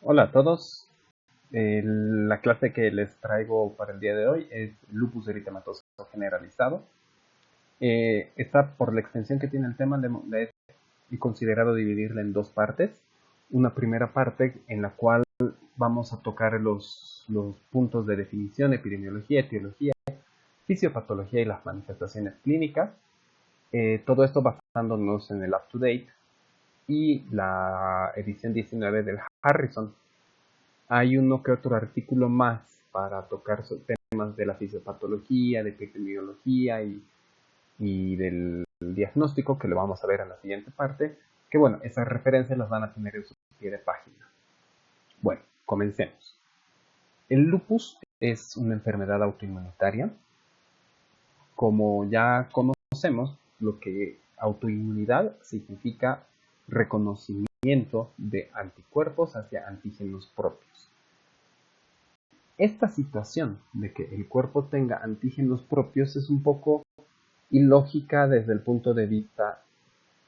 Hola a todos. La clase que les traigo para el día de hoy es lupus eritematoso generalizado. Está por la extensión que tiene el tema y considerado dividirla en dos partes. Una primera parte en la cual vamos a tocar los puntos de definición, epidemiología, etiología, fisiopatología y las manifestaciones clínicas. Todo esto basándonos en el UpToDate y la edición 19 del Harrison. Hay uno que otro artículo más para tocar temas de la fisiopatología, de epidemiología y del diagnóstico, que lo vamos a ver en la siguiente parte, que bueno, esas referencias las van a tener en su pie de página. Bueno, comencemos. El lupus es una enfermedad autoinmunitaria. Como ya conocemos, lo que autoinmunidad significa reconocimiento de anticuerpos hacia antígenos propios. Esta situación de que el cuerpo tenga antígenos propios es un poco ilógica desde el punto de vista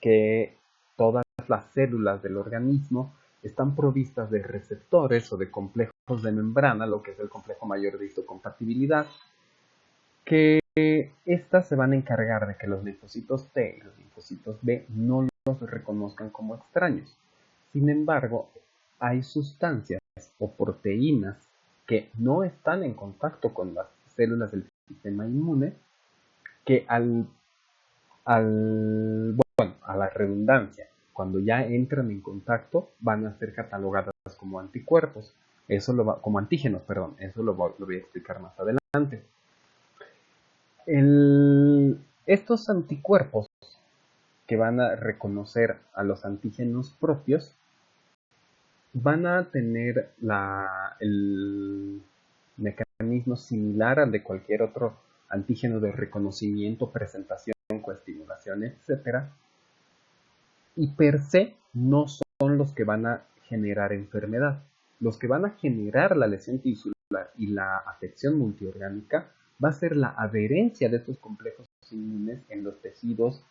que todas las células del organismo están provistas de receptores o de complejos de membrana, lo que es el complejo mayor de histocompatibilidad, que estas se van a encargar de que los linfocitos T y los linfocitos B no los reconozcan como extraños. Sin embargo, hay sustancias o proteínas que no están en contacto con las células del sistema inmune, que a la redundancia, cuando ya entran en contacto, van a ser catalogadas como anticuerpos, como antígenos, perdón, eso lo voy a explicar más adelante. Estos anticuerpos que van a reconocer a los antígenos propios van a tener el mecanismo similar al de cualquier otro antígeno de reconocimiento, presentación, coestimulación, etc. Y per se no son los que van a generar enfermedad. Los que van a generar la lesión tisular y la afección multiorgánica va a ser la adherencia de estos complejos inmunes en los tejidos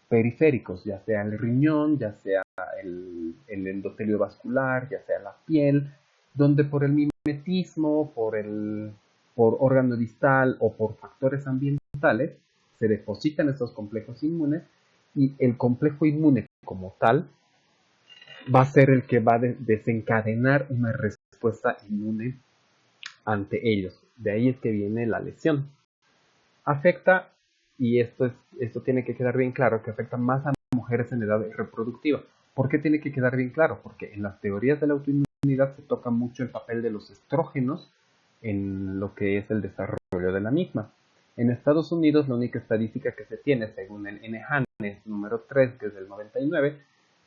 periféricos, ya sea el riñón, ya sea el endotelio vascular, ya sea la piel, donde por el mimetismo, por órgano distal o por factores ambientales se depositan estos complejos inmunes y el complejo inmune como tal va a ser el que va a desencadenar una respuesta inmune ante ellos. De ahí es que viene la lesión. Afecta, y esto tiene que quedar bien claro, que afecta más a mujeres en edad reproductiva. ¿Por qué tiene que quedar bien claro? Porque en las teorías de la autoinmunidad se toca mucho el papel de los estrógenos en lo que es el desarrollo de la misma. En Estados Unidos, la única estadística que se tiene, según el NHANES número 3, que es del 99,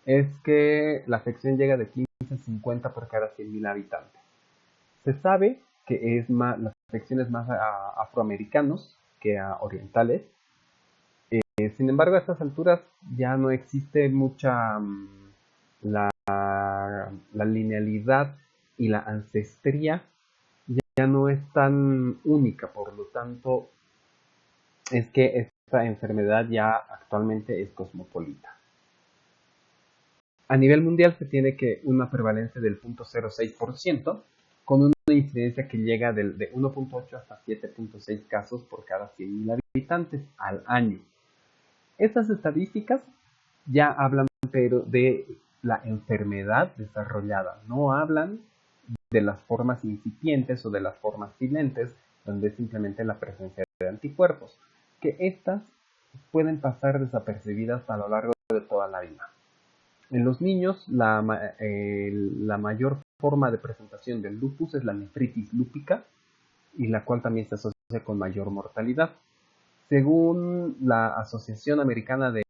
es que la afección llega de 15 a 50 por cada 100.000 habitantes. Se sabe que las afecciones más a afroamericanos que a orientales. Sin embargo, a estas alturas ya no existe mucha la linealidad y la ancestría ya no es tan única, por lo tanto es que esta enfermedad ya actualmente es cosmopolita. A nivel mundial se tiene que una prevalencia del 0.06%, con una incidencia que llega de 1.8 hasta 7.6 casos por cada 100.000 habitantes al año. Estas estadísticas ya hablan pero de la enfermedad desarrollada, no hablan de las formas incipientes o de las formas silentes, donde es simplemente la presencia de anticuerpos, que estas pueden pasar desapercibidas a lo largo de toda la vida. En los niños, la mayor forma de presentación del lupus es la nefritis lúpica, y la cual también se asocia con mayor mortalidad. Según la Asociación Americana de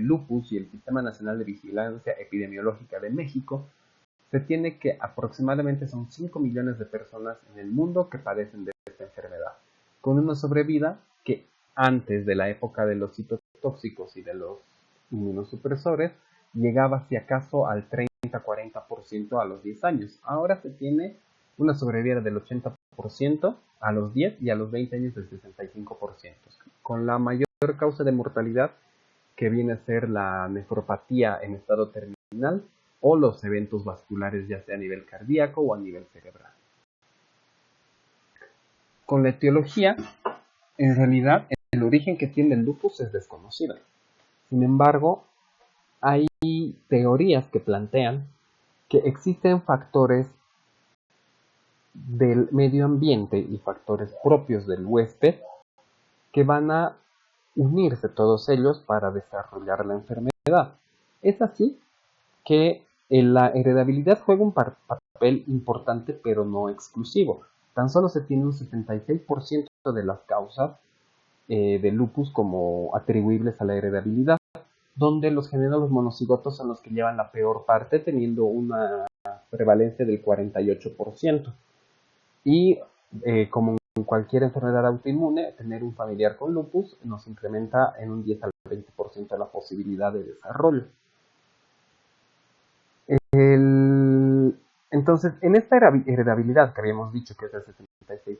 Lupus y el Sistema Nacional de Vigilancia Epidemiológica de México, se tiene que aproximadamente son 5 millones de personas en el mundo que padecen de esta enfermedad, con una sobrevida que antes de la época de los citotóxicos y de los inmunosupresores llegaba si acaso al 30-40% a los 10 años. Ahora se tiene una sobrevida del 80% a los 10 y a los 20 años del 65%, con la mayor causa de mortalidad que viene a ser la nefropatía en estado terminal o los eventos vasculares, ya sea a nivel cardíaco o a nivel cerebral. Con la etiología, en realidad el origen que tiene el lupus es desconocido. Sin embargo, hay teorías que plantean que existen factores del medio ambiente y factores propios del huésped que van a unirse todos ellos para desarrollar la enfermedad. Es así que la heredabilidad juega un papel importante, pero no exclusivo. Tan solo se tiene un 76% de las causas de lupus como atribuibles a la heredabilidad, donde los gemelos monocigotos son los que llevan la peor parte, teniendo una prevalencia del 48%. Y como en cualquier enfermedad autoinmune, tener un familiar con lupus nos incrementa en un 10 al 20% la posibilidad de desarrollo. Entonces, en esta heredabilidad que habíamos dicho que es del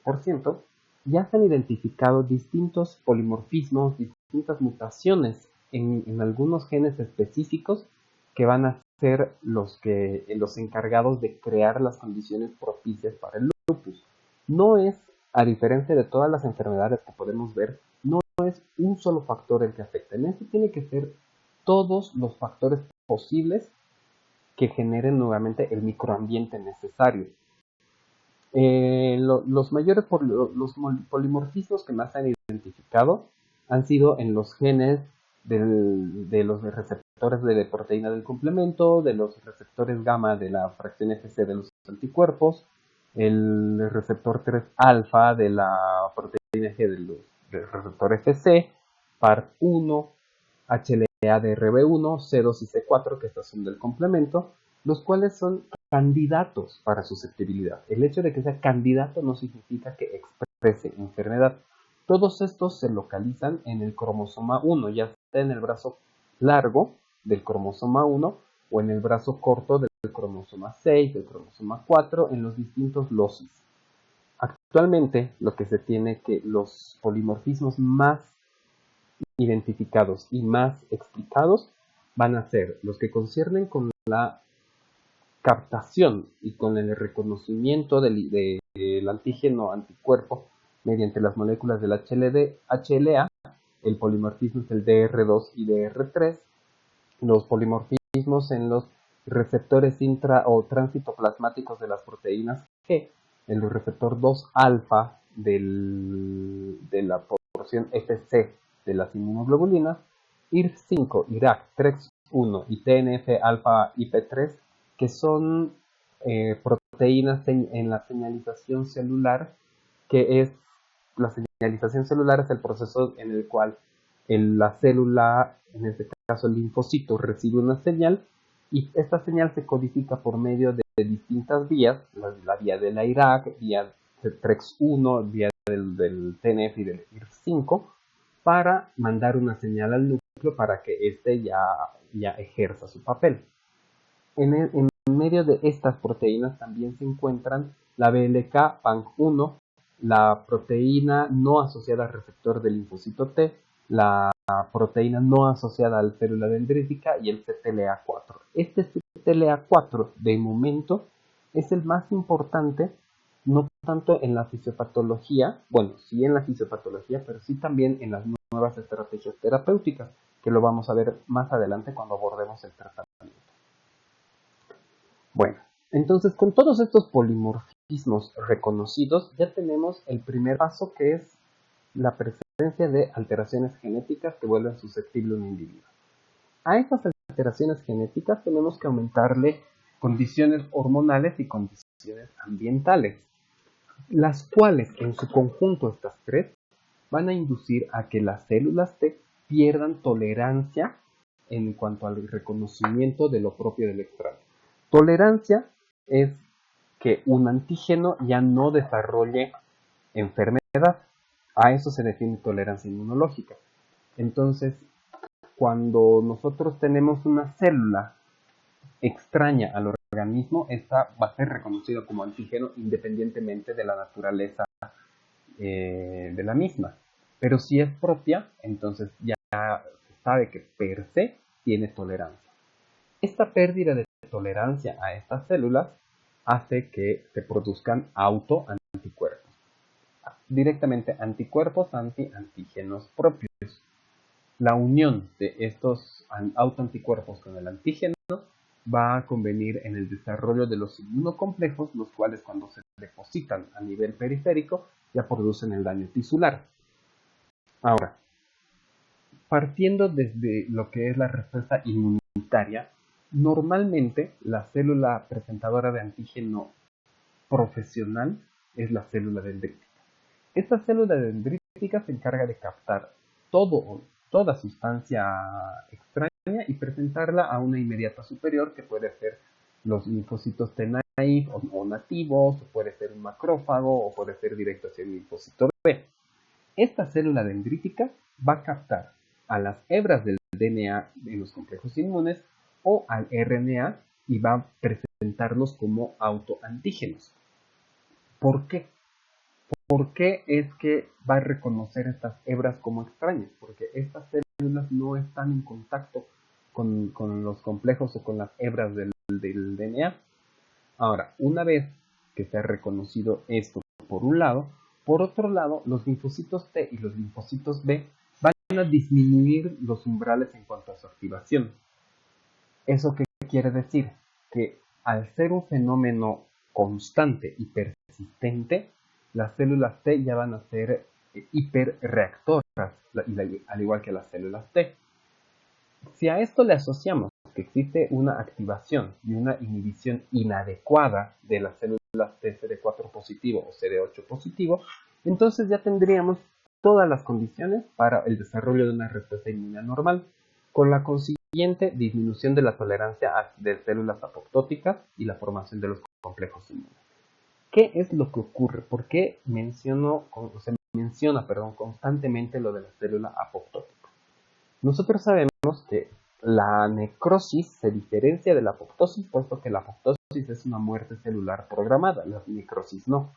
76%, ya se han identificado distintos polimorfismos, distintas mutaciones en algunos genes específicos que van a ser los encargados de crear las condiciones propicias para el lupus. No es, a diferencia de todas las enfermedades que podemos ver, no es un solo factor el que afecta. En este tiene que ser todos los factores posibles que generen nuevamente el microambiente necesario. Los mayores los polimorfismos que más se han identificado han sido en los genes de los receptores de proteína del complemento, de los receptores gamma de la fracción Fc de los anticuerpos, el receptor 3 alfa de la proteína G del receptor Fc, PAR1, HLA-DRB1, C2 y C4, que estas son del complemento, los cuales son candidatos para susceptibilidad. El hecho de que sea candidato no significa que exprese enfermedad. Todos estos se localizan en el cromosoma 1, ya sea en el brazo largo del cromosoma 1 o en el brazo corto del cromosoma 6, del cromosoma 4, en los distintos locis. Actualmente, lo que se tiene que los polimorfismos más identificados y más explicados van a ser los que conciernen con la captación y con el reconocimiento del antígeno anticuerpo mediante las moléculas del HLA, el polimorfismo es el DR2 y DR3, los polimorfismos en los receptores intra o transitoplasmáticos de las proteínas G, el receptor 2 alfa de la porción FC de las inmunoglobulinas, IRF5, IRAC, TREX1 y TNF-alfa IP3, que son proteínas en la señalización celular, que es la señalización celular es el proceso en el cual la célula, en este caso el linfocito, recibe una señal y esta señal se codifica por medio de distintas vías, la vía de la IRAC, vía del TREX1, vía del TNF y del IRF5, para mandar una señal al núcleo para que éste ya ejerza su papel. En medio de estas proteínas también se encuentran la BLK, PANC1, la proteína no asociada al receptor del linfocito T, la proteína no asociada a la célula dendrítica y el CTLA4. Este CTLA4 de momento es el más importante, no tanto en la fisiopatología, bueno, sí en la fisiopatología, pero sí también en las nuevas estrategias terapéuticas, que lo vamos a ver más adelante cuando abordemos el tratamiento. Bueno, entonces con todos estos polimorfismos reconocidos ya tenemos el primer paso, que es la presencia de alteraciones genéticas que vuelven susceptible a un individuo. A estas alteraciones genéticas tenemos que aumentarle condiciones hormonales y condiciones ambientales, las cuales en su conjunto, estas tres, van a inducir a que las células T pierdan tolerancia en cuanto al reconocimiento de lo propio del extraño. Tolerancia es que un antígeno ya no desarrolle enfermedad. A eso se define tolerancia inmunológica. Entonces, cuando nosotros tenemos una célula extraña al organismo, esta va a ser reconocida como antígeno independientemente de la naturaleza de la misma. Pero si es propia, entonces ya se sabe que per se tiene tolerancia. Esta pérdida de tolerancia a estas células hace que se produzcan autoanticuerpos. Directamente anticuerpos anti-antígenos propios. La unión de estos autoanticuerpos con el antígeno va a convenir en el desarrollo de los inmunocomplejos, los cuales cuando se depositan a nivel periférico ya producen el daño tisular. Ahora, partiendo desde lo que es la respuesta inmunitaria, normalmente la célula presentadora de antígeno profesional es la célula dendrítica. Esta célula dendrítica se encarga de captar toda sustancia extraña y presentarla a una inmediata superior, que puede ser los linfocitos T naive o nativos, o puede ser un macrófago, o puede ser directo hacia el linfocito B. Esta célula dendrítica va a captar a las hebras del DNA en los complejos inmunes o al RNA y va a presentarlos como autoantígenos. ¿Por qué? ¿Por qué es que va a reconocer estas hebras como extrañas? Porque estas células no están en contacto con los complejos o con las hebras del DNA. Ahora, una vez que se ha reconocido esto por un lado, por otro lado, los linfocitos T y los linfocitos B van a disminuir los umbrales en cuanto a su activación. ¿Eso qué quiere decir? Que al ser un fenómeno constante y persistente, las células T ya van a ser hiperreactoras, al igual que las células T. Si a esto le asociamos que existe una activación y una inhibición inadecuada de las células T CD4 positivo o CD8 positivo, entonces ya tendríamos todas las condiciones para el desarrollo de una respuesta inmune normal, con la consiguiente disminución de la tolerancia de células apoptóticas y la formación de los complejos inmunes. ¿Qué es lo que ocurre? ¿Por qué se menciona constantemente lo de la célula apoptótica? Nosotros sabemos que la necrosis se diferencia de la apoptosis, puesto que la apoptosis es una muerte celular programada, la necrosis no.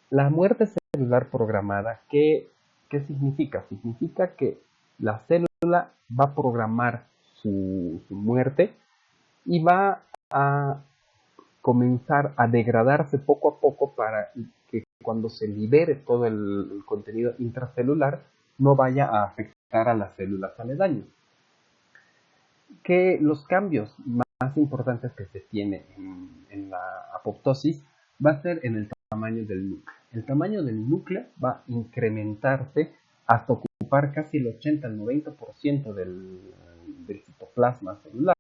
La muerte celular programada, ¿qué significa? Significa que la célula va a programar su muerte y va a comenzar a degradarse poco a poco para que cuando se libere todo el contenido intracelular no vaya a afectar a las células aledañas. Que los cambios más importantes que se tiene en la apoptosis va a ser en el tamaño del núcleo. El tamaño del núcleo va a incrementarse hasta ocupar casi el 80 al 90% del citoplasma celular,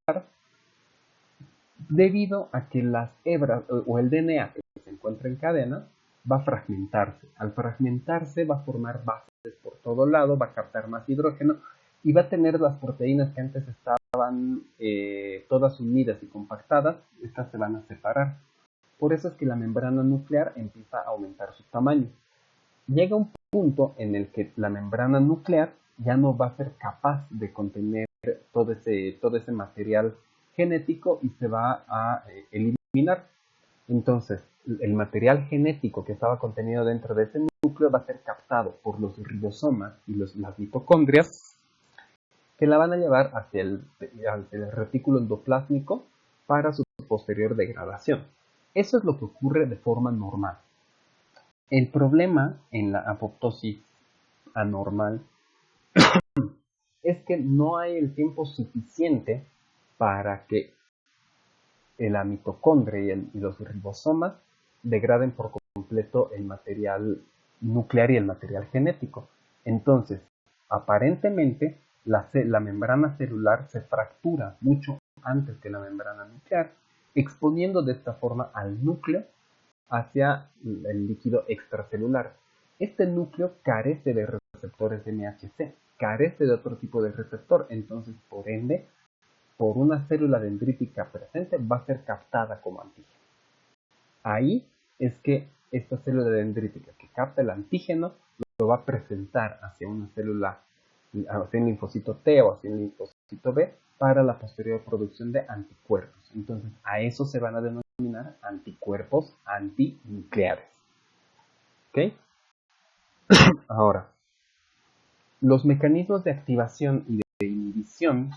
debido a que las hebras o el DNA que se encuentra en cadena va a fragmentarse. Al fragmentarse va a formar bases por todo lado, va a captar más hidrógeno y va a tener las proteínas que antes estaban todas unidas y compactadas, estas se van a separar. Por eso es que la membrana nuclear empieza a aumentar su tamaño. Llega un punto en el que la membrana nuclear ya no va a ser capaz de contener todo ese material genético y se va a eliminar. Entonces, el material genético que estaba contenido dentro de ese núcleo va a ser captado por los ribosomas y las mitocondrias, que la van a llevar hacia el retículo endoplásmico para su posterior degradación. Eso es lo que ocurre de forma normal. El problema en la apoptosis anormal es que no hay el tiempo suficiente para que la mitocondria y los ribosomas degraden por completo el material nuclear y el material genético. Entonces, aparentemente, la membrana celular se fractura mucho antes que la membrana nuclear, exponiendo de esta forma al núcleo hacia el líquido extracelular. Este núcleo carece de receptores MHC, carece de otro tipo de receptor, entonces, por ende, por una célula dendrítica presente va a ser captada como antígeno. Ahí es que esta célula dendrítica que capta el antígeno lo va a presentar hacia una célula, hacia un linfocito T o hacia un linfocito B para la posterior producción de anticuerpos. Entonces, a eso se van a denominar anticuerpos antinucleares. ¿Ok? Ahora, los mecanismos de activación y de inhibición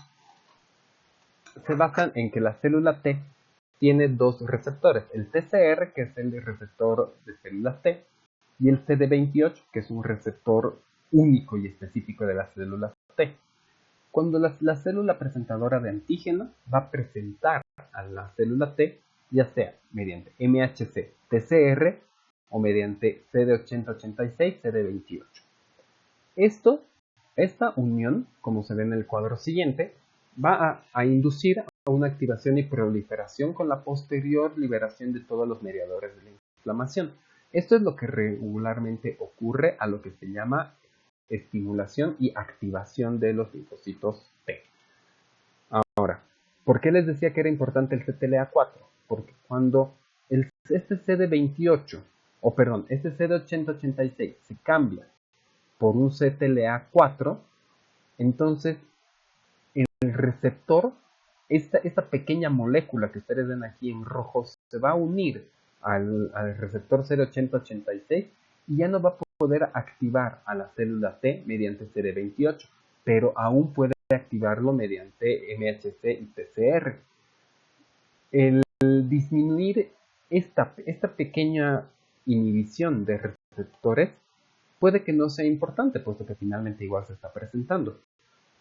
se basan en que la célula T tiene dos receptores, el TCR, que es el receptor de células T, y el CD28, que es un receptor único y específico de las células T. Cuando la célula presentadora de antígeno va a presentar a la célula T, ya sea mediante MHC TCR o mediante CD8086 CD28. Esta unión, como se ve en el cuadro siguiente, va a inducir a una activación y proliferación con la posterior liberación de todos los mediadores de la inflamación. Esto es lo que regularmente ocurre a lo que se llama estimulación y activación de los linfocitos T. Ahora, ¿por qué les decía que era importante el CTLA4? Porque cuando este CD28, este CD8086 se cambia por un CTLA4, entonces el receptor, esta pequeña molécula que ustedes ven aquí en rojo, se va a unir al receptor CD8086 y ya no va a poder activar a la célula T mediante CD28, pero aún puede activarlo mediante MHC y TCR. El disminuir esta pequeña inhibición de receptores puede que no sea importante, puesto que finalmente igual se está presentando.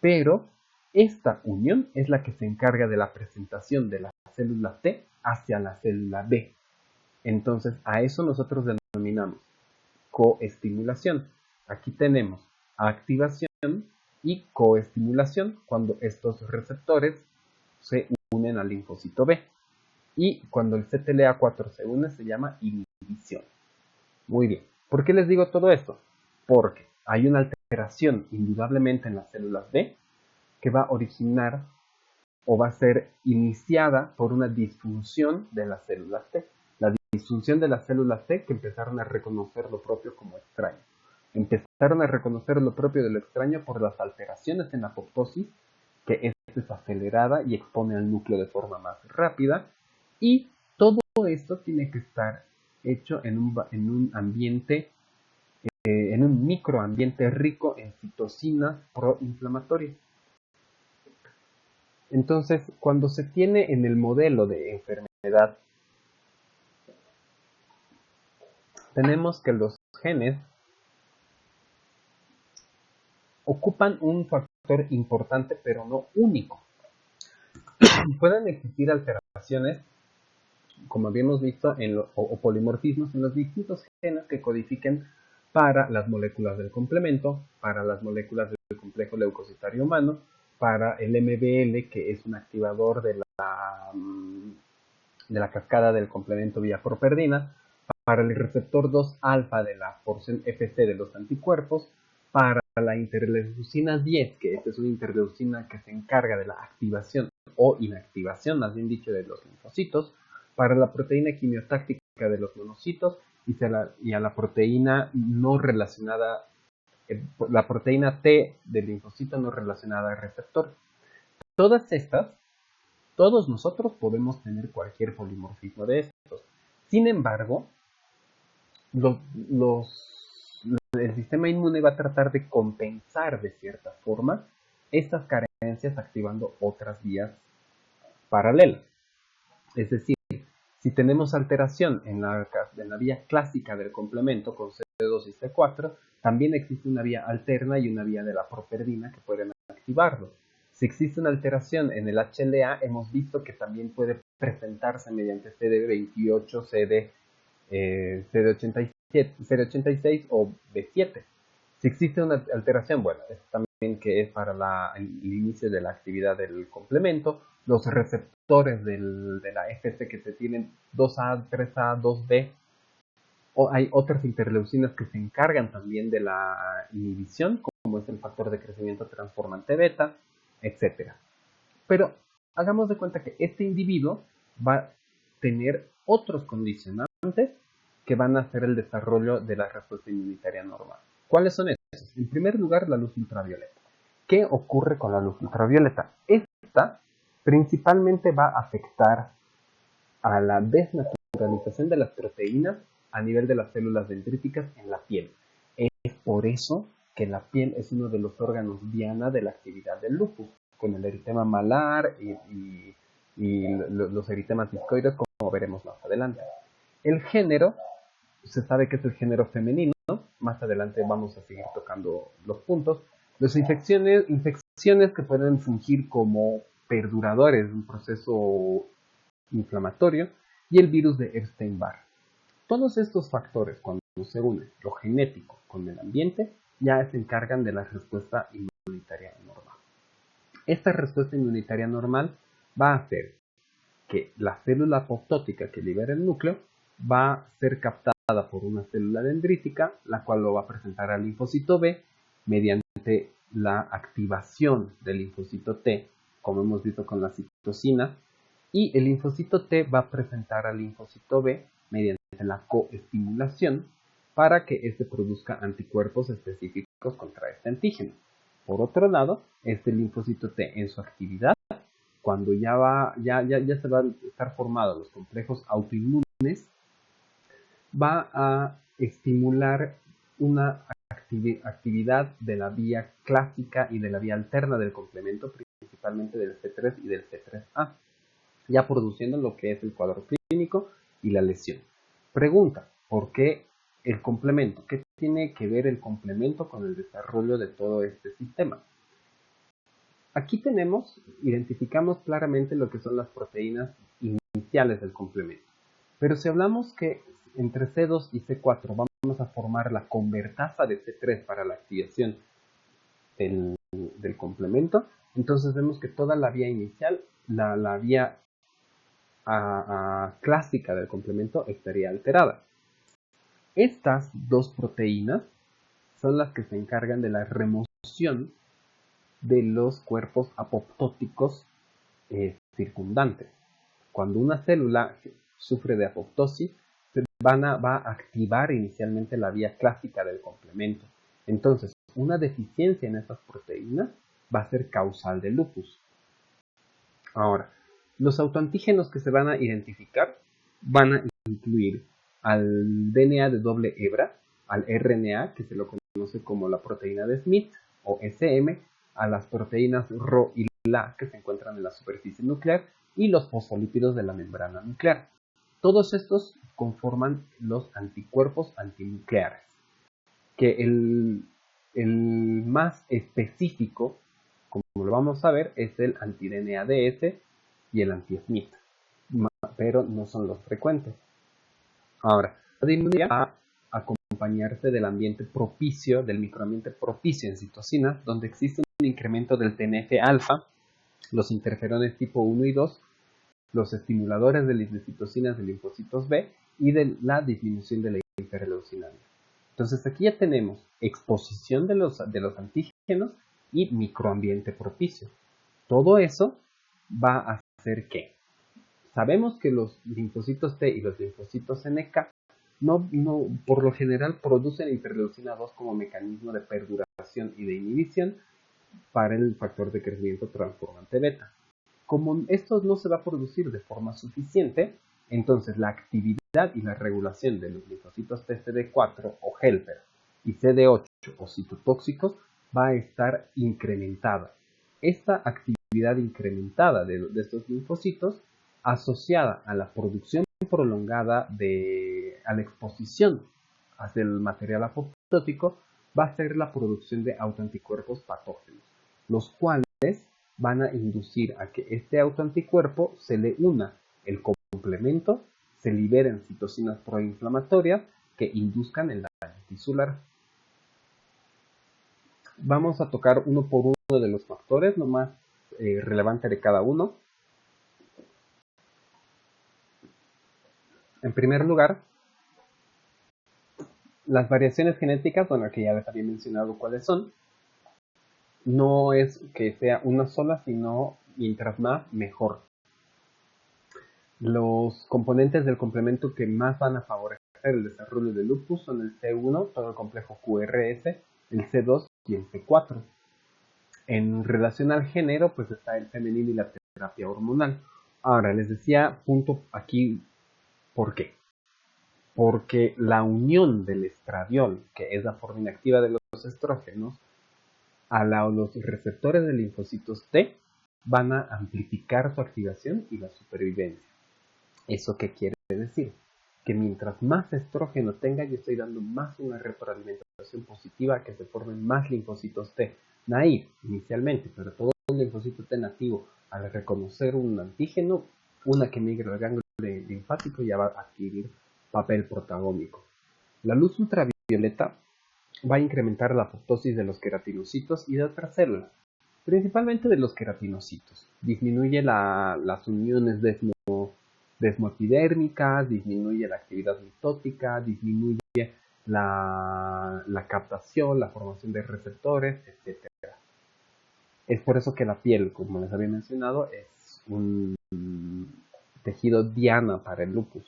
Pero esta unión es la que se encarga de la presentación de la célula T hacia la célula B. Entonces, a eso nosotros denominamos coestimulación. Aquí tenemos activación y coestimulación cuando estos receptores se unen al linfocito B. Y cuando el CTLA4 se une se llama inhibición. Muy bien. ¿Por qué les digo todo esto? Porque hay una alteración indudablemente en las células B que va a originar o va a ser iniciada por una disfunción de las células T. La disfunción de las células T que empezaron a reconocer lo propio como extraño. Empezaron a reconocer lo propio de lo extraño por las alteraciones en la apoptosis, que es acelerada y expone al núcleo de forma más rápida. Y todo esto tiene que estar hecho en un ambiente, en un microambiente rico en citocinas proinflamatorias. Entonces, cuando se tiene en el modelo de enfermedad, tenemos que los genes ocupan un factor importante, pero no único. Pueden existir alteraciones, como habíamos visto, o polimorfismos en los distintos genes que codifiquen para las moléculas del complemento, para las moléculas del complejo leucocitario humano, para el MBL, que es un activador de la cascada del complemento vía properdina, para el receptor 2-alfa de la porción FC de los anticuerpos, para la interleucina 10, que esta es una interleucina que se encarga de la activación o inactivación, más bien dicho, de los linfocitos, para la proteína quimiotáctica de los monocitos y a la proteína no relacionada, la proteína T del linfocito no relacionada al receptor. Todas estas, todos nosotros podemos tener cualquier polimorfismo de estos. Sin embargo, el sistema inmune va a tratar de compensar de cierta forma estas carencias activando otras vías paralelas. Es decir, si tenemos alteración en la vía clásica del complemento con C2 y C4, también existe una vía alterna y una vía de la properdina que pueden activarlo. Si existe una alteración en el HLA, hemos visto que también puede presentarse mediante CD28, CD86 o B7. Si existe una alteración, bueno, es también que es para el inicio de la actividad del complemento, los receptores de la FC que se tienen 2A, 3A, 2B, o hay otras interleucinas que se encargan también de la inhibición, como es el factor de crecimiento transformante beta, etc. Pero hagamos de cuenta que este individuo va a tener otros condicionantes que van a hacer el desarrollo de la respuesta inmunitaria normal. ¿Cuáles son esos? En primer lugar, la luz ultravioleta. ¿Qué ocurre con la luz ultravioleta? Esta principalmente va a afectar a la desnaturalización de las proteínas a nivel de las células dendríticas en la piel. Es por eso que la piel es uno de los órganos diana de la actividad del lupus, con el eritema malar y y los eritemas discoides, como veremos más adelante. El género, se sabe que es el género femenino, más adelante vamos a seguir tocando los puntos. Las infecciones que pueden fungir como perduradores de un proceso inflamatorio, y el virus de Epstein-Barr. Todos estos factores, cuando se unen lo genético con el ambiente, ya se encargan de la respuesta inmunitaria normal. Esta respuesta inmunitaria normal va a hacer que la célula apoptótica que libera el núcleo va a ser captada por una célula dendrítica, la cual lo va a presentar al linfocito B mediante la activación del linfocito T, como hemos visto con la citosina, y el linfocito T va a presentar al linfocito B mediante la coestimulación para que éste produzca anticuerpos específicos contra este antígeno. Por otro lado, este linfocito T en su actividad, cuando ya se van a estar formados los complejos autoinmunes, va a estimular una actividad de la vía clásica y de la vía alterna del complemento, principalmente del C3 y del C3A, ya produciendo lo que es el cuadro clínico y la lesión. Pregunta, ¿por qué el complemento? ¿Qué tiene que ver el complemento con el desarrollo de todo este sistema? Aquí identificamos claramente lo que son las proteínas iniciales del complemento. Pero si hablamos que entre C2 y C4 vamos a formar la convertasa de C3 para la activación del complemento, entonces vemos que toda la vía inicial, la vía clásica del complemento estaría alterada. Estas dos proteínas son las que se encargan de la remoción de los cuerpos apoptóticos circundantes. Cuando una célula sufre de apoptosis, va a activar inicialmente la vía clásica del complemento. Entonces, una deficiencia en estas proteínas va a ser causal de lupus. Ahora, los autoantígenos que se van a identificar van a incluir al DNA de doble hebra, al RNA, que se lo conoce como la proteína de Smith, o SM, a las proteínas Rho y La, que se encuentran en la superficie nuclear, y los fosfolípidos de la membrana nuclear. Todos estos conforman los anticuerpos antinucleares, que el más específico, como lo vamos a ver, es el anti-DNADS y el anti-Smith, pero no son los frecuentes. Ahora, la inmunidad va a acompañarse del ambiente propicio, del microambiente propicio en citocinas, donde existe un incremento del TNF-alfa, los interferones tipo 1 y 2, los estimuladores de citocinas de linfocitos B y de la disminución de la hiperleucinaria. Entonces aquí ya tenemos exposición de los antígenos y microambiente propicio. Todo eso va a hacer que sabemos que los linfocitos T y los linfocitos NK por lo general producen hiperleucina 2 como mecanismo de perduración y de inhibición para el factor de crecimiento transformante beta. Como esto no se va a producir de forma suficiente, entonces la actividad y la regulación de los linfocitos TCD4 o helper y CD8 o citotóxicos va a estar incrementada. Esta actividad incrementada de estos linfocitos, asociada a la producción prolongada a la exposición hacia el material apoptótico, va a ser la producción de autoanticuerpos patógenos, los cuales van a inducir a que este autoanticuerpo se le una el complemento, se liberen citocinas proinflamatorias que induzcan el daño tisular. Vamos a tocar uno por uno de los factores, lo más relevante de cada uno. En primer lugar, las variaciones genéticas, bueno, que ya les había mencionado cuáles son, no es que sea una sola, sino mientras más, mejor. Los componentes del complemento que más van a favorecer el desarrollo de lupus son el C1, todo el complejo QRS, el C2 y el C4. En relación al género, pues está el femenino y la terapia hormonal. Ahora, les decía, punto aquí, ¿por qué? Porque la unión del estradiol, que es la forma inactiva de los estrógenos, a los receptores de linfocitos T, van a amplificar su activación y la supervivencia. ¿Eso qué quiere decir? Que mientras más estrógeno tenga, yo estoy dando más una retroalimentación positiva, que se formen más linfocitos T naive inicialmente, pero todo el linfocito T nativo, al reconocer un antígeno, una que migre al ganglio linfático, ya va a adquirir papel protagónico. La luz ultravioleta va a incrementar la apoptosis de los queratinocitos y de otras células, principalmente de los queratinocitos. Disminuye las uniones desmoepidérmicas, disminuye la actividad mitótica, disminuye la captación, la formación de receptores, etc. Es por eso que la piel, como les había mencionado, es un tejido diana para el lupus.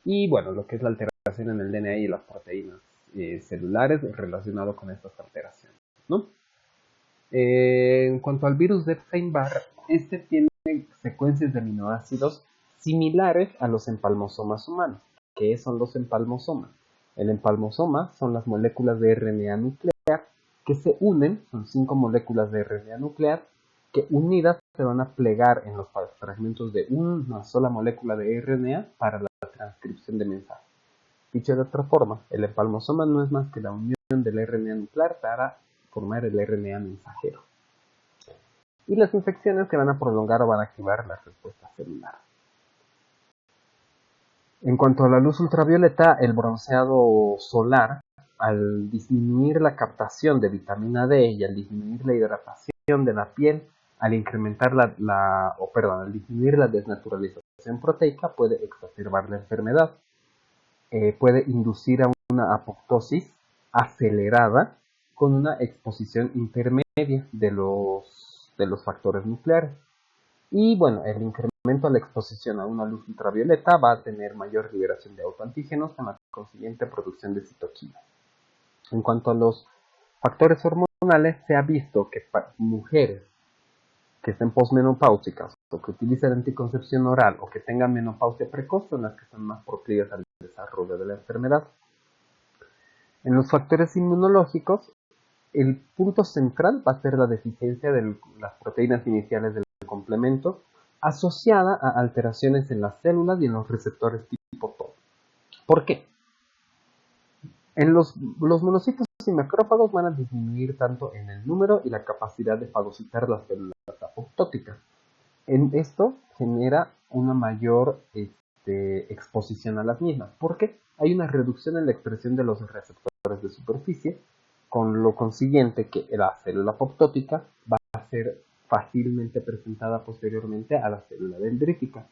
Y bueno, lo que es la alteración en el DNA y las proteínas celulares relacionado con estas alteraciones, ¿no? En cuanto al virus de Epstein-Barr, este tiene secuencias de aminoácidos similares a los empalmosomas humanos. ¿Qué son los empalmosomas? El empalmosoma son las moléculas de RNA nuclear que se unen, son 5 moléculas de RNA nuclear que unidas se van a plegar en los fragmentos de una sola molécula de RNA para la transcripción de mensajes. Dicho de otra forma, el empalmosoma no es más que la unión del RNA nuclear para formar el RNA mensajero. Y las infecciones que van a prolongar o van a activar la respuesta celular. En cuanto a la luz ultravioleta, el bronceado solar, al disminuir la captación de vitamina D y al disminuir la hidratación de la piel, al incrementar al disminuir la desnaturalización proteica, puede exacerbar la enfermedad. Puede inducir a una apoptosis acelerada con una exposición intermedia de los factores nucleares. Y bueno, el incremento a la exposición a una luz ultravioleta va a tener mayor liberación de autoantígenos con la consiguiente producción de citoquinas. En cuanto a los factores hormonales, se ha visto que mujeres que estén posmenopáusicas o que utilicen anticoncepción oral o que tengan menopausia precoz son las que son más proclives al desarrollo de la enfermedad. En los factores inmunológicos, el punto central va a ser la deficiencia de las proteínas iniciales del complemento asociada a alteraciones en las células y en los receptores tipo TOP. ¿Por qué? En los monocitos y macrófagos van a disminuir tanto en el número y la capacidad de fagocitar las células apoptóticas. Esto genera una mayor exposición a las mismas, porque hay una reducción en la expresión de los receptores de superficie, con lo consiguiente que la célula apoptótica va a ser fácilmente presentada posteriormente a la célula dendrítica.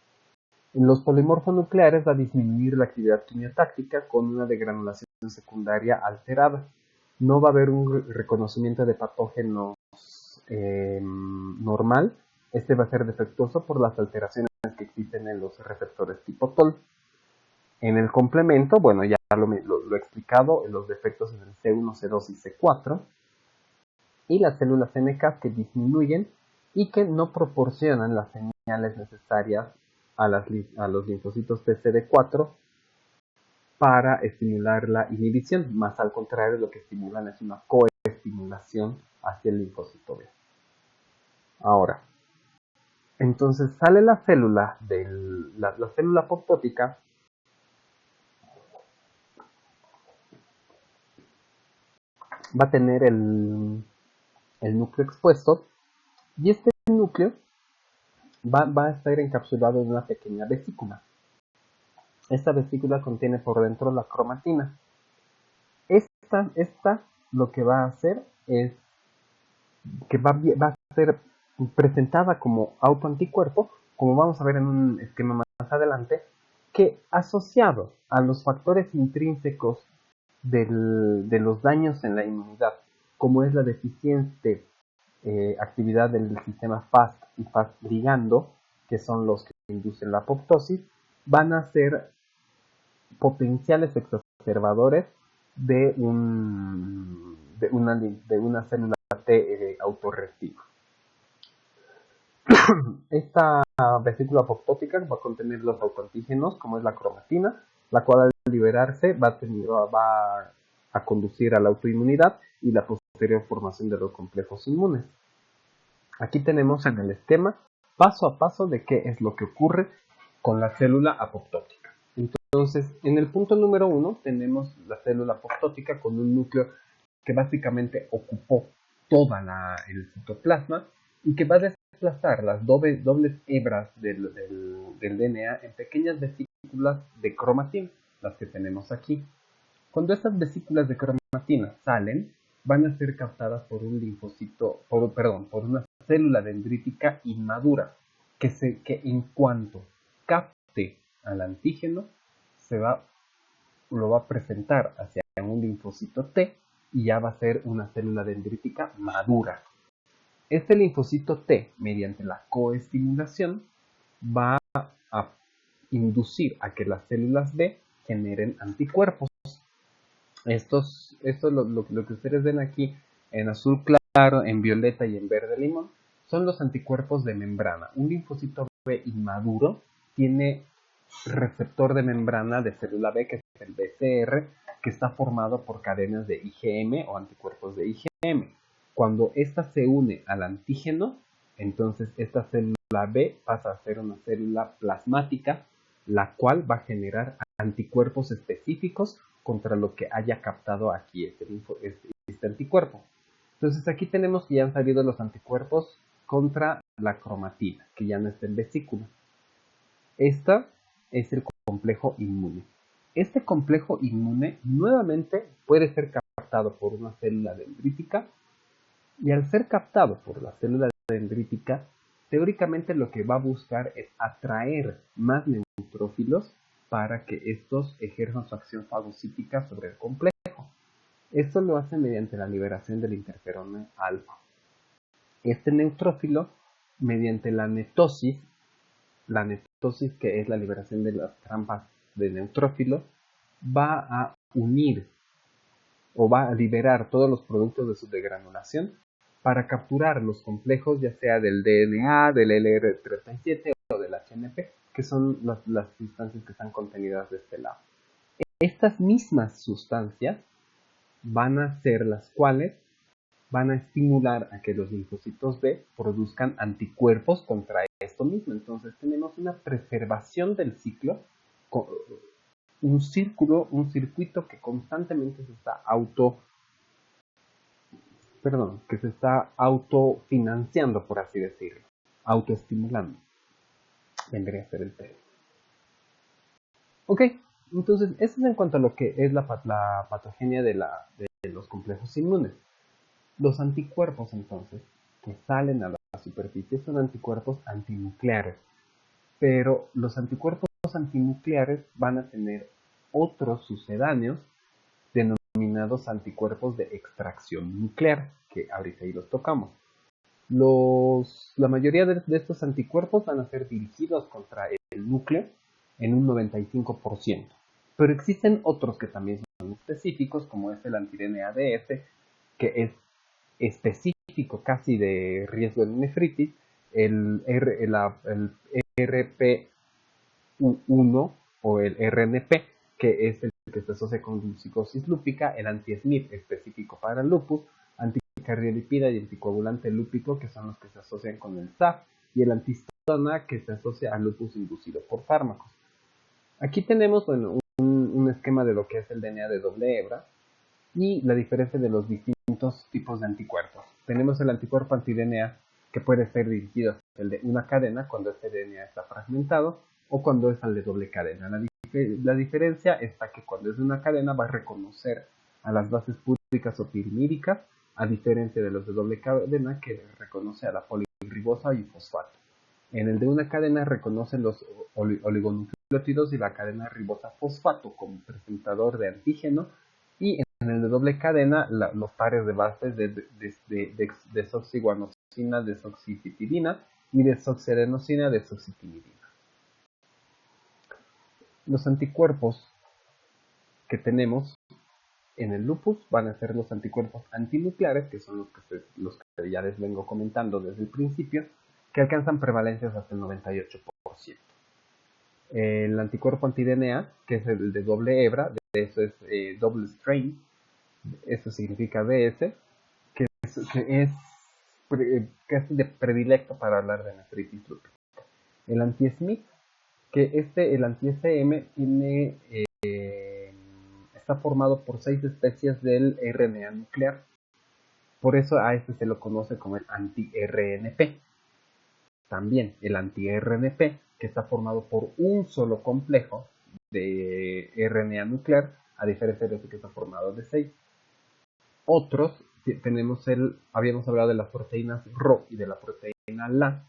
En los polimorfonucleares va a disminuir la actividad quimiotáctica con una degranulación secundaria alterada. No va a haber un reconocimiento de patógenos normal. Este va a ser defectuoso por las alteraciones que existen en los receptores tipo TOL. En el complemento, bueno, ya lo he explicado, en los defectos en el C1, C2 y C4, y las células NK que disminuyen y que no proporcionan las señales necesarias a los linfocitos TCD4 para estimular la inhibición, más al contrario, lo que estimulan es una coestimulación hacia el linfocito B. Ahora, entonces sale la célula la célula apoptótica va a tener el núcleo expuesto y este núcleo va a estar encapsulado en una pequeña vesícula. Esta vesícula contiene por dentro la cromatina. Esta lo que va a hacer es que va a ser presentada como autoanticuerpo, como vamos a ver en un esquema más adelante, que asociado a los factores intrínsecos de los daños en la inmunidad, como es la deficiente actividad del sistema FAST y FAST ligando, que son los que inducen la apoptosis, van a ser potenciales exacerbadores de una célula T autorreactiva. Esta vesícula apoptótica va a contener los autoantígenos, como es la cromatina, la cual al liberarse va a conducir a la autoinmunidad y la posterior formación de los complejos inmunes. Aquí tenemos en el esquema paso a paso de qué es lo que ocurre con la célula apoptótica. Entonces, en el punto número 1 tenemos la célula apoptótica con un núcleo que básicamente ocupó toda el citoplasma y que va a desplazar las dobles hebras del DNA en pequeñas vesículas de cromatina, las que tenemos aquí. Cuando estas vesículas de cromatina salen, van a ser captadas por un linfocito, por una célula dendrítica inmadura, que en cuanto capte al antígeno, lo va a presentar hacia un linfocito T y ya va a ser una célula dendrítica madura. Este linfocito T, mediante la coestimulación, va a inducir a que las células B generen anticuerpos. Esto es lo que ustedes ven aquí en azul claro, en violeta y en verde limón, son los anticuerpos de membrana. Un linfocito B inmaduro tiene receptor de membrana de célula B, que es el BCR, que está formado por cadenas de IgM o anticuerpos de IgM. Cuando esta se une al antígeno, entonces esta célula B pasa a ser una célula plasmática, la cual va a generar anticuerpos específicos contra lo que haya captado aquí este anticuerpo. Entonces aquí tenemos que ya han salido los anticuerpos contra la cromatina, que ya no está en vesícula. Esta es el complejo inmune. Este complejo inmune nuevamente puede ser captado por una célula dendrítica y al ser captado por la célula dendrítica, teóricamente lo que va a buscar es atraer más neutrófilos para que estos ejerzan su acción fagocítica sobre el complejo. Esto lo hace mediante la liberación del interferón alfa. Este neutrófilo, mediante la netosis, que es la liberación de las trampas de neutrófilo, va a unir o va a liberar todos los productos de su degranulación para capturar los complejos, ya sea del DNA, del LR37 o del HNP, que son las sustancias que están contenidas de este lado. Estas mismas sustancias van a ser las cuales van a estimular a que los linfocitos B produzcan anticuerpos contra esto mismo. Entonces tenemos una preservación del ciclo, un circuito que constantemente se está autofinanciando, por así decirlo, autoestimulando. Vendría a ser el término. Ok, entonces eso es en cuanto a lo que es la patogenia de los complejos inmunes. Los anticuerpos, entonces, que salen a la superficie son anticuerpos antinucleares, pero los anticuerpos antinucleares van a tener otros sucedáneos denominados anticuerpos de extracción nuclear, que ahorita ahí los tocamos. La mayoría de estos anticuerpos van a ser dirigidos contra el núcleo en un 95%, pero existen otros que también son específicos, como es el anti-DNA-DS, que es específico casi de riesgo de nefritis, el RP1 o el RNP, que es el que se asocia con glucosis lúpica, el anti-SNP específico para el lupus, anticardiolipida y anticoagulante lúpico, que son los que se asocian con el SAF, y el antistona, que se asocia al lupus inducido por fármacos. Aquí tenemos un esquema de lo que es el DNA de doble hebra y la diferencia de los distintos tipos de anticuerpos. Tenemos el anticuerpo anti-DNA, que puede ser dirigido hacia el de una cadena cuando este DNA está fragmentado, o cuando es al de doble cadena. La diferencia está que cuando es de una cadena va a reconocer a las bases púricas o pirimídicas, a diferencia de los de doble cadena que reconoce a la poliribosa y fosfato. En el de una cadena reconoce los oligonucleótidos y la cadena ribosa fosfato como presentador de antígeno, y en el de doble cadena los pares de bases de desoxiguanosina, desoxicitidina y desoxadenosina, desoxitimidina. Los anticuerpos que tenemos en el lupus van a ser los anticuerpos antinucleares, que son los que ya les vengo comentando desde el principio, que alcanzan prevalencias hasta el 98%. El anticuerpo anti-DNA, que es el de doble hebra, de eso es double strain, eso significa DS, que es casi de predilecto para hablar de nefritis lúpica. El anti-Smith, que el anti-SM está formado por 6 especies del RNA nuclear. Por eso a este se lo conoce como el anti-RNP. También el anti-RNP, que está formado por un solo complejo de RNA nuclear, a diferencia de este que está formado de 6. Otros, habíamos hablado de las proteínas Rho y de la proteína LA.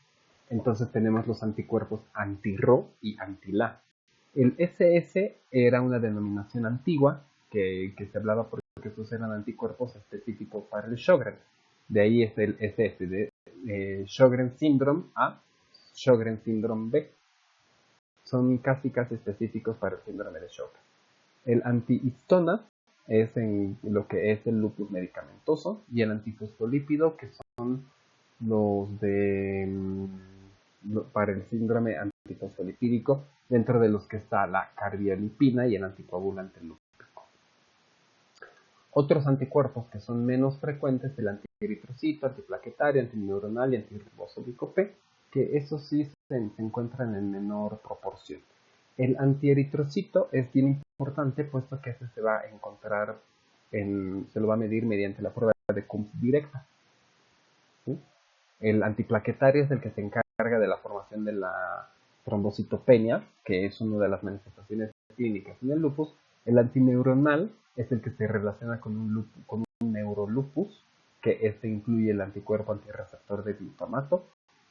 Entonces tenemos los anticuerpos anti-Rho y anti-LA. El SS era una denominación antigua que se hablaba porque estos eran anticuerpos específicos para el Sjögren. De ahí es el SS, de Sjögren Syndrome A, Sjögren Syndrome B. Son casi específicos para el síndrome de Sjögren. El antihistona es en lo que es el lupus medicamentoso, y el antifosfolípido, que son los para el síndrome antifosfolipídico, dentro de los que está la cardiolipina y el anticoagulante lúpico. Otros anticuerpos que son menos frecuentes, el antieritrocito, antiplaquetario, antineuronal y antirribosómico P, que esos sí se encuentran en menor proporción. El antieritrocito es bien importante, puesto que ese se va a encontrar, se lo va a medir mediante la prueba de Coombs directa. ¿Sí? El antiplaquetario es el que se encarga de la formación de la trombocitopenia, que es una de las manifestaciones clínicas en el lupus. El antineuronal es el que se relaciona con un neurolupus, que este incluye el anticuerpo antirreceptor de glutamato,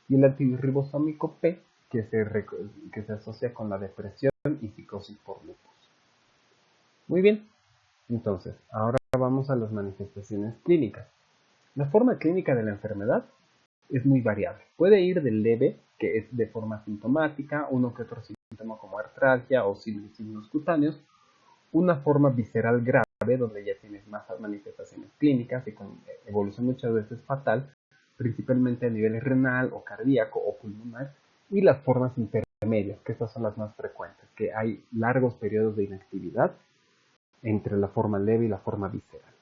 y el antirribosómico P, que se asocia con la depresión y psicosis por lupus. Muy bien, entonces, ahora vamos a las manifestaciones clínicas. La forma clínica de la enfermedad es muy variable. Puede ir del leve, que es de forma sintomática, uno que otro síntoma como artralgia o signos cutáneos, una forma visceral grave, donde ya tienes más manifestaciones clínicas y con evolución muchas veces fatal, principalmente a nivel renal o cardíaco o pulmonar, y las formas intermedias, que estas son las más frecuentes, que hay largos periodos de inactividad entre la forma leve y la forma visceral.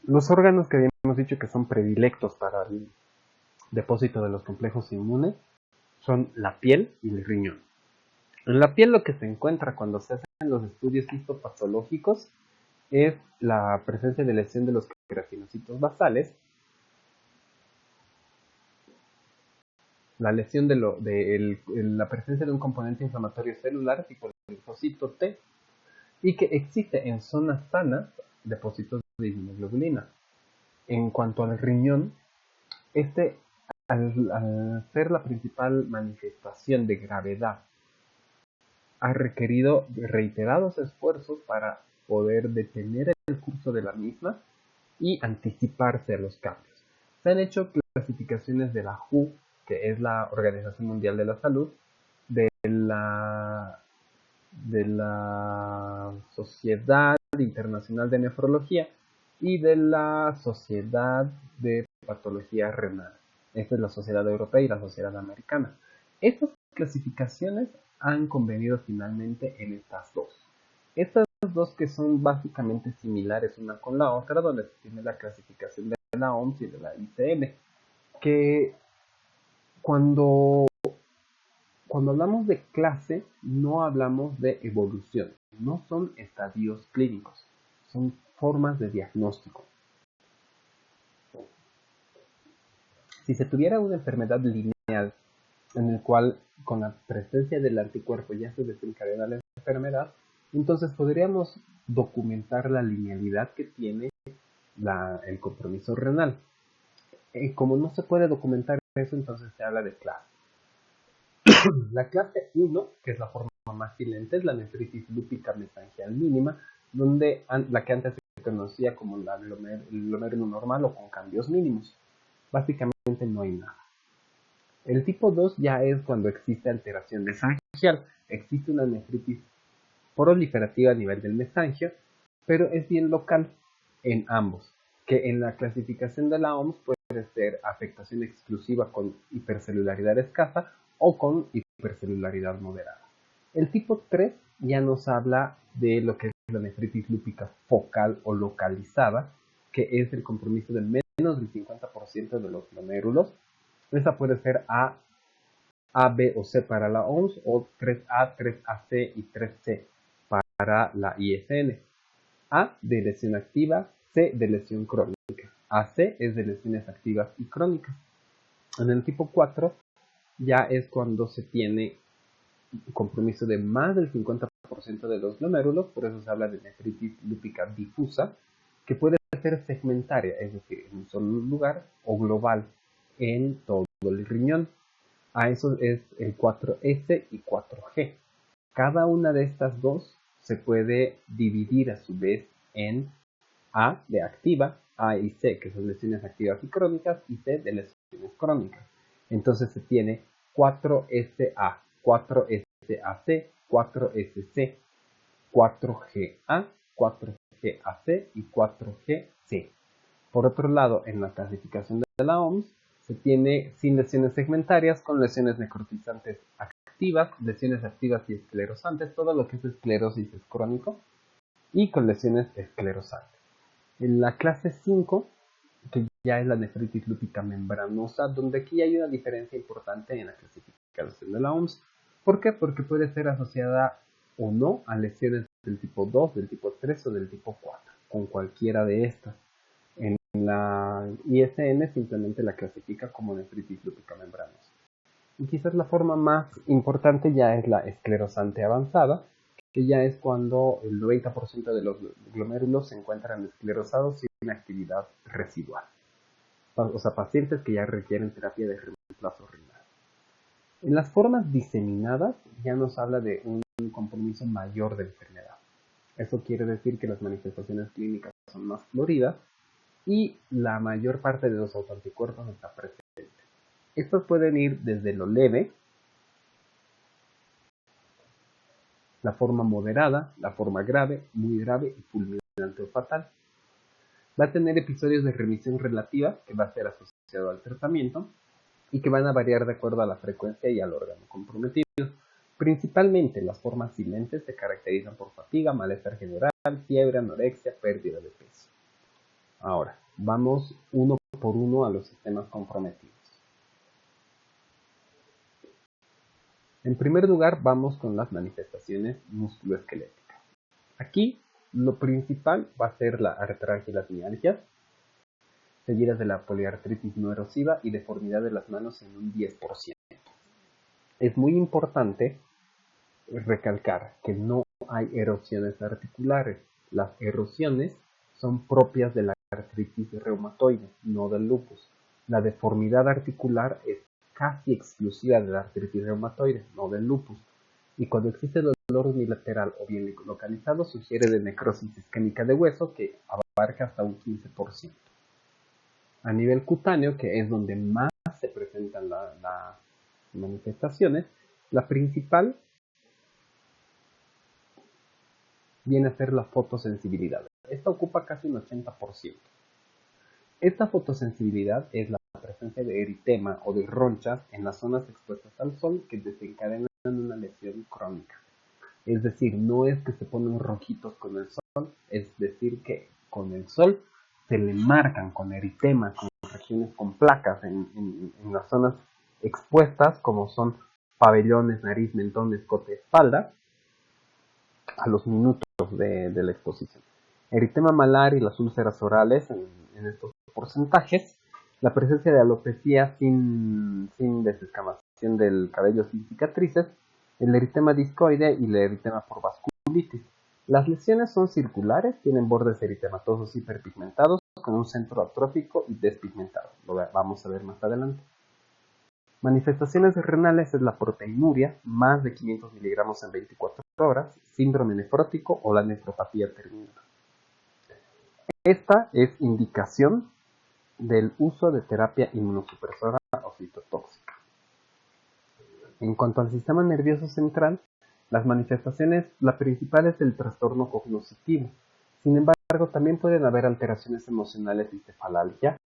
Los órganos que habíamos dicho que son predilectos para el depósito de los complejos inmunes son la piel y el riñón. En la piel lo que se encuentra cuando se hacen los estudios histopatológicos es la presencia de lesión de los queratinocitos basales, la lesión la presencia de un componente inflamatorio celular tipo el linfocito T, y que existe en zonas sanas depósitos de inmunoglobulina. En cuanto al riñón, al ser la principal manifestación de gravedad, ha requerido reiterados esfuerzos para poder detener el curso de la misma y anticiparse a los cambios. Se han hecho clasificaciones de la WHO, que es la Organización Mundial de la Salud, de la Sociedad Internacional de Nefrología y de la Sociedad de Patología Renal. Esta es la Sociedad Europea y la Sociedad Americana. Estas clasificaciones han convenido finalmente en estas dos. Estas dos, que son básicamente similares una con la otra, donde se tiene la clasificación de la OMS y de la ICM, que cuando hablamos de clase no hablamos de evolución, no son estadios clínicos, son formas de diagnóstico. Si se tuviera una enfermedad lineal en el cual con la presencia del anticuerpo ya se desencadena la enfermedad, entonces podríamos documentar la linealidad que tiene el compromiso renal. Como no se puede documentar eso, entonces se habla de clase. La clase 1, que es la forma más silente, es la nefritis lúpica mesangial mínima, donde la que antes se conocía como el glomérulo normal o con cambios mínimos. Básicamente no hay nada. El tipo 2 ya es cuando existe alteración mesangial. Existe una nefritis proliferativa a nivel del mesangio, pero es bien local en ambos, que en la clasificación de la OMS puede ser afectación exclusiva con hipercelularidad escasa o con hipercelularidad moderada. El tipo 3 ya nos habla de lo que es la nefritis lúpica focal o localizada, que es el compromiso del menos del 50% de los glomérulos. Esa puede ser A, B o C para la OMS, o 3A, 3AC y 3C para la ISN. A de lesión activa, C de lesión crónica. AC es de lesiones activas y crónicas. En el tipo 4 ya es cuando se tiene compromiso de más del 50% de los glomérulos, por eso se habla de nefritis lúpica difusa, que puede ser segmentaria, es decir, en un solo lugar, o global, en todo el riñón. A eso es el 4S y 4G. Cada una de estas dos se puede dividir a su vez en A de activa, A y C, que son lesiones activas y crónicas, y C de lesiones crónicas. Entonces se tiene 4SA, 4SAC, 4SC, 4GA, 4GAC y 4GC. Por otro lado, en la clasificación de la OMS, se tiene sin lesiones segmentarias, con lesiones necrotizantes activas, lesiones activas y esclerosantes, todo lo que es esclerosis es crónico, y con lesiones esclerosantes. En la clase 5, que ya es la nefritis lúpica membranosa, donde aquí hay una diferencia importante en la clasificación de la OMS. ¿Por qué? Porque puede ser asociada o no a lesiones del tipo 2, del tipo 3 o del tipo 4, con cualquiera de estas. En la ISN simplemente la clasifica como nefritis lúpica membranosa. Y quizás la forma más importante ya es la esclerosante avanzada, que ya es cuando el 90% de los glomérulos se encuentran esclerosados sin actividad residual. O sea, pacientes que ya requieren terapia de reemplazo renal. En las formas diseminadas ya nos habla de un compromiso mayor de enfermedad. Eso quiere decir que las manifestaciones clínicas son más floridas y la mayor parte de los autoanticuerpos está presente. Estos pueden ir desde lo leve, la forma moderada, la forma grave, muy grave y fulminante o fatal. Va a tener episodios de remisión relativa, que va a ser asociado al tratamiento, y que van a variar de acuerdo a la frecuencia y al órgano comprometido. Principalmente las formas silentes se caracterizan por fatiga, malestar general, fiebre, anorexia, pérdida de peso. Ahora, vamos uno por uno a los sistemas comprometidos. En primer lugar, vamos con las manifestaciones musculoesqueléticas. Aquí, lo principal va a ser la artralgia y las mialgias, seguidas de la poliartritis no erosiva y deformidad de las manos en un 10%. Es muy importante recalcar que no hay erosiones articulares. Las erosiones son propias de la artritis reumatoide, no del lupus. La deformidad articular es casi exclusiva de la artritis reumatoide, no del lupus. Y cuando existe dolor unilateral o bien localizado, sugiere de necrosis isquémica de hueso que abarca hasta un 15%. A nivel cutáneo, que es donde más se presentan las manifestaciones, la principal viene a ser la fotosensibilidad. Esta ocupa casi un 80%. Esta fotosensibilidad es la presencia de eritema o de ronchas en las zonas expuestas al sol que desencadenan una lesión crónica. Es decir, no es que se ponen rojitos con el sol, es decir, que con el sol se le marcan con eritema, con regiones con placas en las zonas expuestas, como son pabellones, nariz, mentón, escote, espalda, a los minutos de la exposición. Eritema malar y las úlceras orales en estos porcentajes, la presencia de alopecia sin desescamación del cabello sin cicatrices, el eritema discoide y el eritema por vasculitis. Las lesiones son circulares, tienen bordes eritematosos hiperpigmentados con un centro atrófico y despigmentado. Lo vamos a ver más adelante. Manifestaciones renales es la proteinuria, más de 500 miligramos en 24 horas, síndrome nefrótico o la nefropatía terminal. Esta es indicación del uso de terapia inmunosupresora o citotóxica. En cuanto al sistema nervioso central, las manifestaciones, la principal es el trastorno cognitivo. Sin embargo, también pueden haber alteraciones emocionales y cefalalgia,